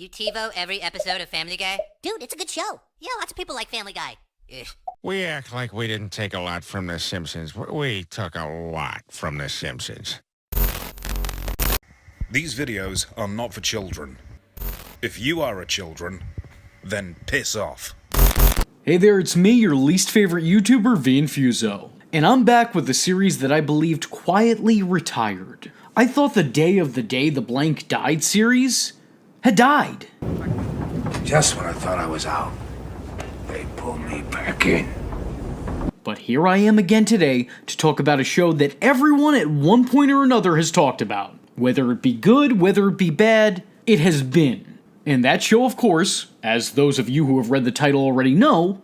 You TiVo every episode of Family Guy? Dude, it's a good show. Yeah, lots of people like Family Guy. Ugh. We act like we didn't take a lot from The Simpsons. We took a lot from The Simpsons. These videos are not for children. If you are a children, then piss off. Hey there, it's me, your least favorite YouTuber, Infuso. And I'm back with a series that I believed quietly retired. I thought the day of the day the blank died series had died. Just when I thought I was out, they pulled me back in. But here I am again today to talk about a show that everyone at one point or another has talked about. Whether it be good, whether it be bad, it has been. And that show, of course, as those of you who have read the title already know,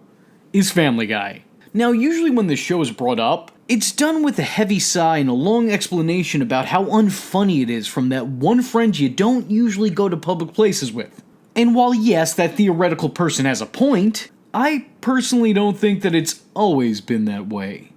is Family Guy. Now, usually when this show is brought up, it's done with a heavy sigh and a long explanation about how unfunny it is from that one friend you don't usually go to public places with. And while yes, that theoretical person has a point, I personally don't think that it's always been that way.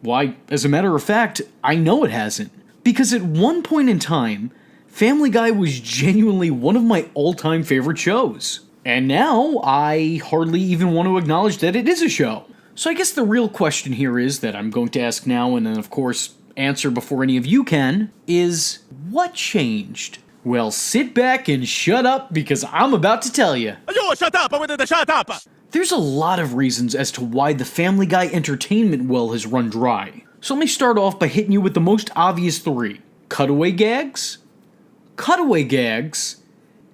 Why, as a matter of fact, I know it hasn't. Because at one point in time, Family Guy was genuinely one of my all-time favorite shows. And now, I hardly even want to acknowledge that it is a show. So I guess the real question here is, that I'm going to ask now and then of course answer before any of you can, is what changed? Well, sit back and shut up because I'm about to tell you. Yo, shut up! I wanted to shut up! There's a lot of reasons as to why the Family Guy entertainment well has run dry. So let me start off by hitting you with the most obvious three. Cutaway gags,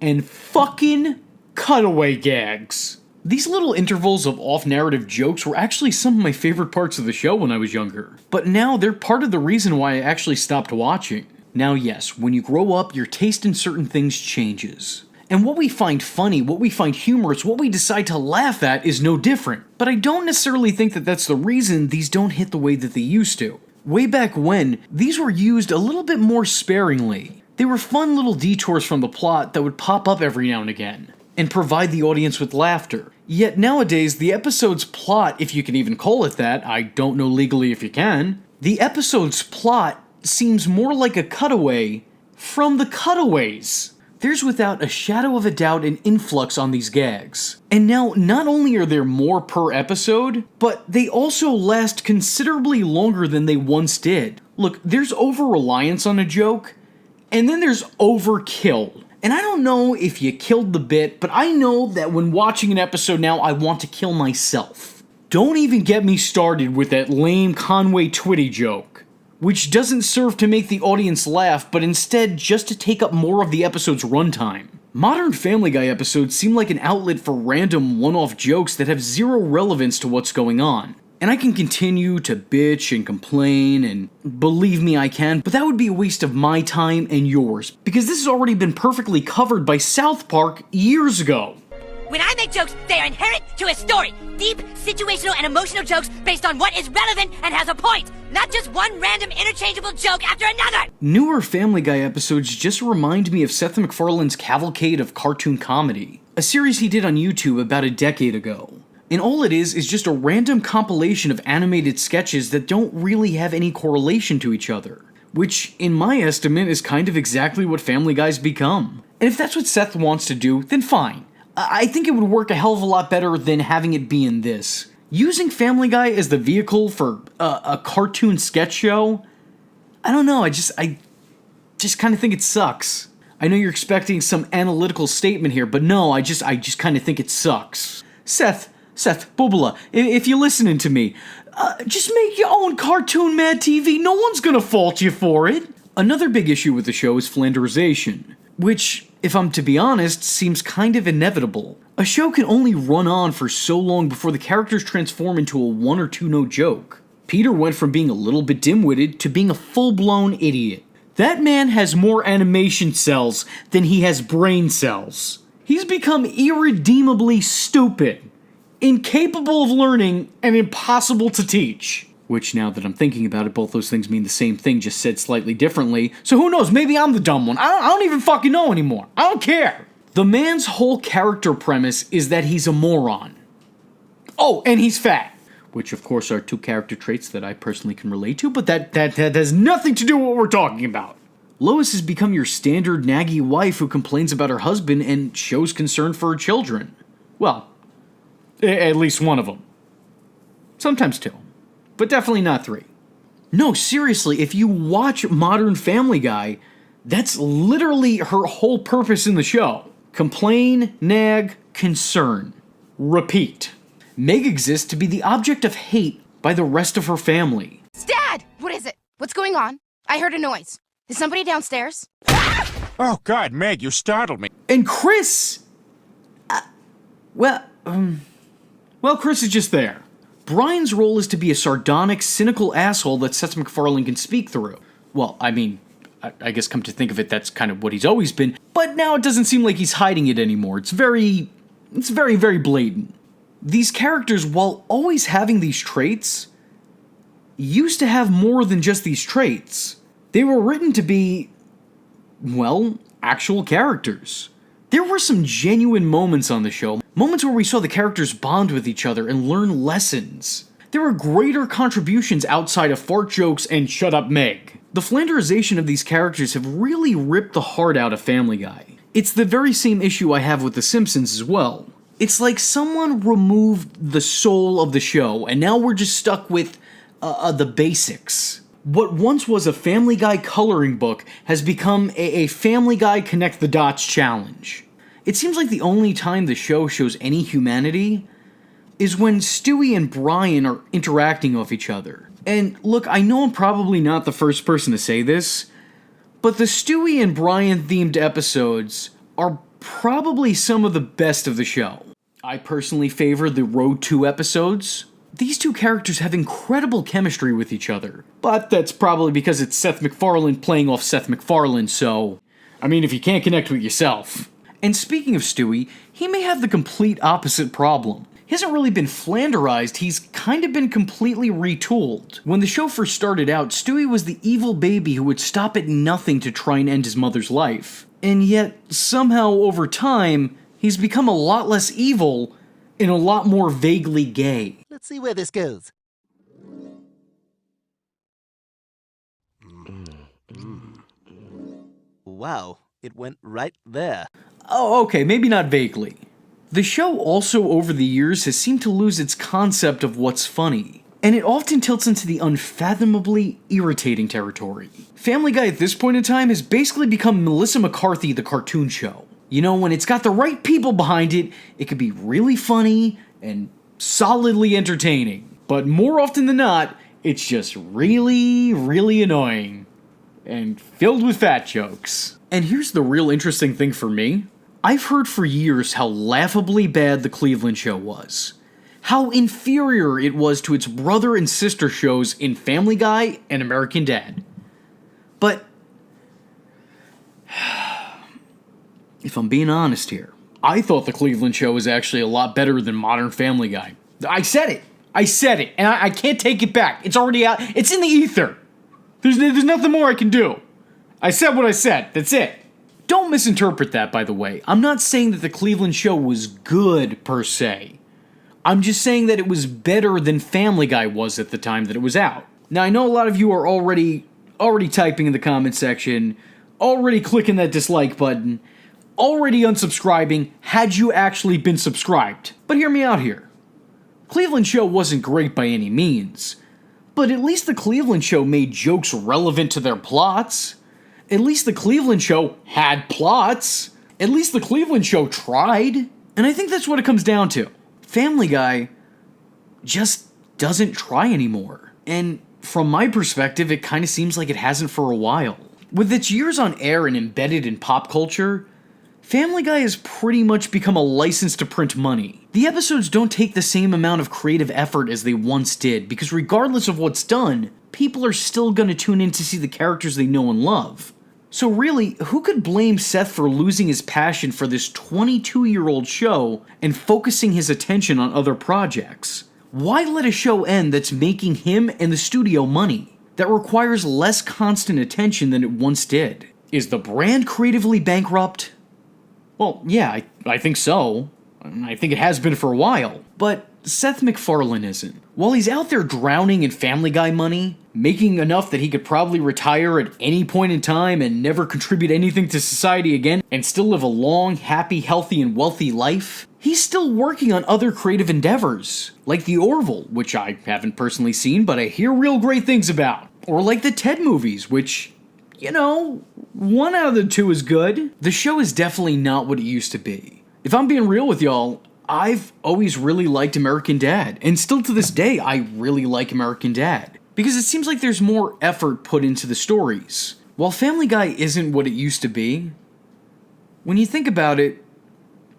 and fucking cutaway gags. These little intervals of off-narrative jokes were actually some of my favorite parts of the show when I was younger. But now they're part of the reason why I actually stopped watching. Now yes, when you grow up, your taste in certain things changes. And what we find funny, what we find humorous, what we decide to laugh at is no different. But I don't necessarily think that that's the reason these don't hit the way that they used to. Way back when, these were used a little bit more sparingly. They were fun little detours from the plot that would pop up every now and again, and provide the audience with laughter. Yet nowadays, the episode's plot, if you can even call it that, I don't know legally if you can, the episode's plot seems more like a cutaway from the cutaways. There's without a shadow of a doubt an influx on these gags. And now, not only are there more per episode, but they also last considerably longer than they once did. Look, there's over-reliance on a joke, and then there's overkill. And I don't know if you killed the bit, but I know that when watching an episode now, I want to kill myself. Don't even get me started with that lame Conway Twitty joke, which doesn't serve to make the audience laugh, but instead just to take up more of the episode's runtime. Modern Family Guy episodes seem like an outlet for random one-off jokes that have zero relevance to what's going on. And I can continue to bitch and complain, and believe me I can, but that would be a waste of my time and yours, because this has already been perfectly covered by South Park years ago. When I make jokes, they are inherent to a story. Deep, situational, and emotional jokes based on what is relevant and has a point. Not just one random interchangeable joke after another. Newer Family Guy episodes just remind me of Seth MacFarlane's Cavalcade of Cartoon Comedy, a series he did on YouTube about a decade ago. And all it is just a random compilation of animated sketches that don't really have any correlation to each other. Which, in my estimate, is kind of exactly what Family Guy's become. And if that's what Seth wants to do, then fine. I think it would work a hell of a lot better than having it be in this. Using Family Guy as the vehicle for a cartoon sketch show? I don't know, I just kind of think it sucks. I know you're expecting some analytical statement here, but no, I just kind of think it sucks. Seth, Bubala, if you're listening to me, just make your own Cartoon Mad TV. No one's gonna fault you for it. Another big issue with the show is Flanderization, which, if I'm to be honest, seems kind of inevitable. A show can only run on for so long before the characters transform into a one or two note joke. Peter went from being a little bit dim-witted to being a full-blown idiot. That man has more animation cells than he has brain cells. He's become irredeemably stupid, incapable of learning, and impossible to teach. Which, now that I'm thinking about it, both those things mean the same thing, just said slightly differently. So who knows, maybe I'm the dumb one. I don't even fucking know anymore. I don't care. The man's whole character premise is that he's a moron. Oh, and he's fat. Which, of course, are two character traits that I personally can relate to, but that has nothing to do with what we're talking about. Lois has become your standard naggy wife who complains about her husband and shows concern for her children. Well, at least one of them. Sometimes two. But definitely not three. No, seriously, if you watch Modern Family Guy, that's literally her whole purpose in the show. Complain, nag, concern. Repeat. Meg exists to be the object of hate by the rest of her family. Dad! What is it? What's going on? I heard a noise. Is somebody downstairs? Oh, God, Meg, you startled me. And Chris... Well, Chris is just there. Brian's role is to be a sardonic, cynical asshole that Seth MacFarlane can speak through. Well, I mean, I guess come to think of it, that's kind of what he's always been, but now it doesn't seem like he's hiding it anymore. It's very, very blatant. These characters, while always having these traits, used to have more than just these traits. They were written to be, well, actual characters. There were some genuine moments on the show, moments where we saw the characters bond with each other and learn lessons. There were greater contributions outside of fart jokes and shut up Meg. The Flanderization of these characters have really ripped the heart out of Family Guy. It's the very same issue I have with The Simpsons as well. It's like someone removed the soul of the show and now we're just stuck with the basics. What once was a Family Guy coloring book has become a Family Guy Connect the Dots challenge. It seems like the only time the show shows any humanity is when Stewie and Brian are interacting with each other. And look, I know I'm probably not the first person to say this, but the Stewie and Brian themed episodes are probably some of the best of the show. I personally favor the Road 2 episodes. These two characters have incredible chemistry with each other, but that's probably because it's Seth MacFarlane playing off Seth MacFarlane, so... I mean, if you can't connect with yourself. And speaking of Stewie, he may have the complete opposite problem. He hasn't really been Flanderized, he's kind of been completely retooled. When the show first started out, Stewie was the evil baby who would stop at nothing to try and end his mother's life. And yet, somehow over time, he's become a lot less evil and a lot more vaguely gay. Let's see where this goes. Wow, it went right there. Oh, okay, maybe not vaguely. The show also over the years has seemed to lose its concept of what's funny, and it often tilts into the unfathomably irritating territory. Family Guy at this point in time has basically become Melissa McCarthy the cartoon show. You know, when it's got the right people behind it, it could be really funny and solidly entertaining. But more often than not, it's just really annoying. And filled with fat jokes. And here's the real interesting thing for me. I've heard for years how laughably bad the Cleveland show was. How inferior it was to its brother and sister shows in Family Guy and American Dad. But... if I'm being honest here, I thought the Cleveland show was actually a lot better than Modern Family Guy. I said it, and I can't take it back. It's already out, it's in the ether. There's nothing more I can do. I said what I said, that's it. Don't misinterpret that, by the way. I'm not saying that the Cleveland show was good, per se. I'm just saying that it was better than Family Guy was at the time that it was out. Now, I know a lot of you are already typing in the comment section, already clicking that dislike button, already unsubscribing had you actually been subscribed. But hear me out here. Cleveland show wasn't great by any means, but at least the Cleveland show made jokes relevant to their plots. At least the Cleveland show had plots. At least the Cleveland show tried. And I think that's what it comes down to. Family Guy just doesn't try anymore. And from my perspective, it kind of seems like it hasn't for a while. With its years on air and embedded in pop culture, Family Guy has pretty much become a license to print money. The episodes don't take the same amount of creative effort as they once did, because regardless of what's done, people are still going to tune in to see the characters they know and love. So really, who could blame Seth for losing his passion for this 22-year-old show and focusing his attention on other projects? Why let a show end that's making him and the studio money, that requires less constant attention than it once did? Is the brand creatively bankrupt? Well, yeah, I think so. I think it has been for a while. But Seth MacFarlane isn't. While he's out there drowning in Family Guy money, making enough that he could probably retire at any point in time and never contribute anything to society again, and still live a long, happy, healthy, and wealthy life, he's still working on other creative endeavors, like The Orville, which I haven't personally seen, but I hear real great things about. Or like the Ted movies, which, you know, 1 out of the 2 is good. The show is definitely not what it used to be. If I'm being real with y'all, I've always really liked American Dad, and still to this day, I really like American Dad. Because it seems like there's more effort put into the stories. While Family Guy isn't what it used to be, when you think about it,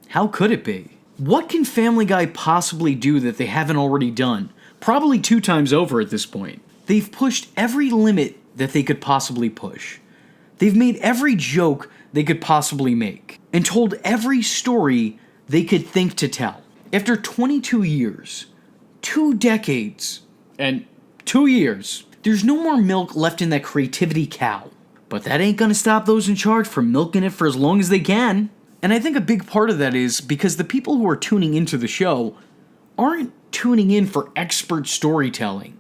how could it be? What can Family Guy possibly do that they haven't already done? Probably 2 times over at this point. They've pushed every limit that they could possibly push. They've made every joke they could possibly make, and told every story they could think to tell. After 22 years, 2 decades, and 2 years, there's no more milk left in that creativity cow. But that ain't gonna stop those in charge from milking it for as long as they can. And I think a big part of that is because the people who are tuning into the show aren't tuning in for expert storytelling,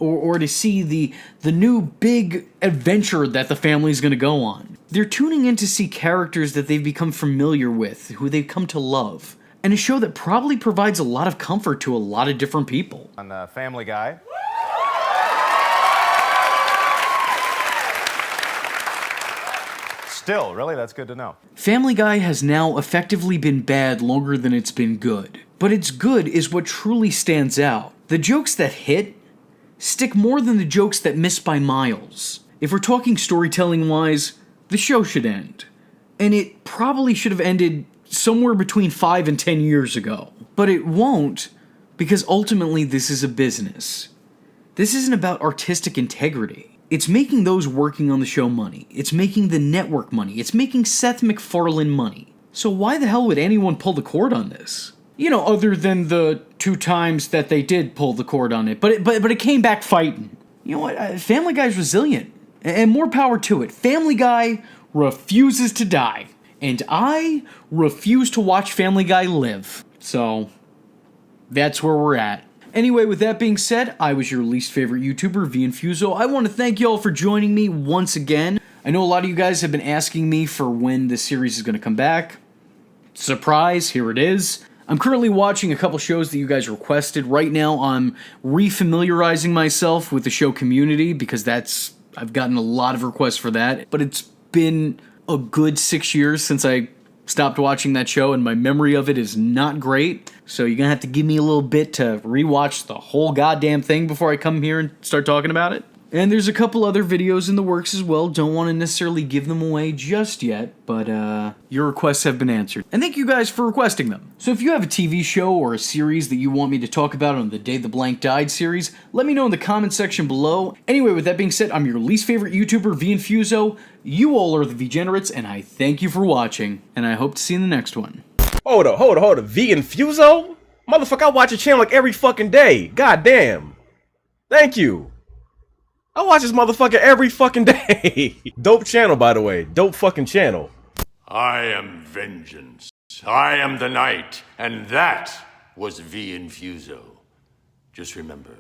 or to see the new big adventure that the family's gonna go on. They're tuning in to see characters that they've become familiar with, who they've come to love, and a show that probably provides a lot of comfort to a lot of different people. On Family Guy. Still, really? That's good to know. Family Guy has now effectively been bad longer than it's been good. But its good is what truly stands out. The jokes that hit stick more than the jokes that miss by miles. If we're talking storytelling-wise, the show should end. And it probably should have ended somewhere between 5 and 10 years ago. But it won't, because ultimately this is a business. This isn't about artistic integrity. It's making those working on the show money. It's making the network money. It's making Seth MacFarlane money. So why the hell would anyone pull the cord on this? You know, other than the 2 times that they did pull the cord on it. But it came back fighting. You know what? Family Guy's resilient. And more power to it. Family Guy refuses to die. And I refuse to watch Family Guy live. So, that's where we're at. Anyway, with that being said, I was your least favorite YouTuber, Infuso. I want to thank y'all for joining me once again. I know a lot of you guys have been asking me for when this series is going to come back. Surprise, here it is. I'm currently watching a couple shows that you guys requested. Right now, I'm refamiliarizing myself with the show Community because I've gotten a lot of requests for that. But it's been a good 6 years since I stopped watching that show, and my memory of it is not great. So you're gonna have to give me a little bit to rewatch the whole goddamn thing before I come here and start talking about it. And there's a couple other videos in the works as well. Don't want to necessarily give them away just yet, but your requests have been answered. And thank you guys for requesting them. So if you have a TV show or a series that you want me to talk about on the Day the Blank Died series, let me know in the comment section below. Anyway, with that being said, I'm your least favorite YouTuber, Infuso. You all are the Degenerates, and I thank you for watching, and I hope to see you in the next one. Hold up. Infuso? Motherfucker, I watch your channel like every fucking day. God damn. Thank you. I watch this motherfucker every fucking day. Dope channel, by the way. Dope fucking channel. I am vengeance. I am the night, and that was Infuso. Just remember,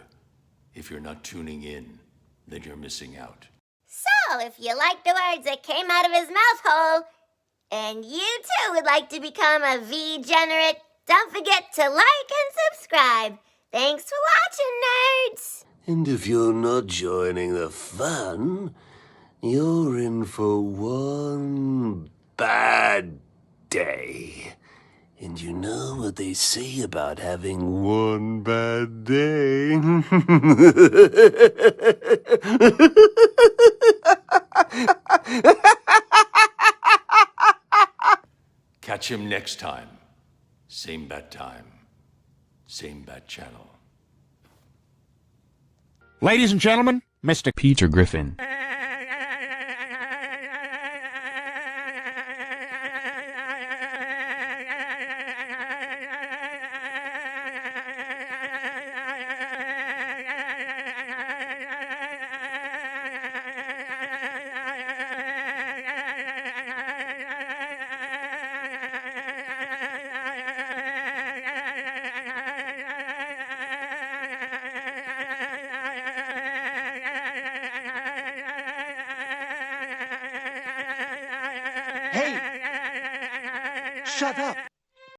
if you're not tuning in, then you're missing out. So, if you like the words that came out of his mouth hole, and you too would like to become a V-generate, don't forget to like and subscribe. Thanks for watching, nerds! And if you're not joining the fun, you're in for one bad day. And you know what they say about having one bad day? Catch him next time. Same bad time. Same bad channel. Ladies and gentlemen, Mr. Peter Griffin. shut up.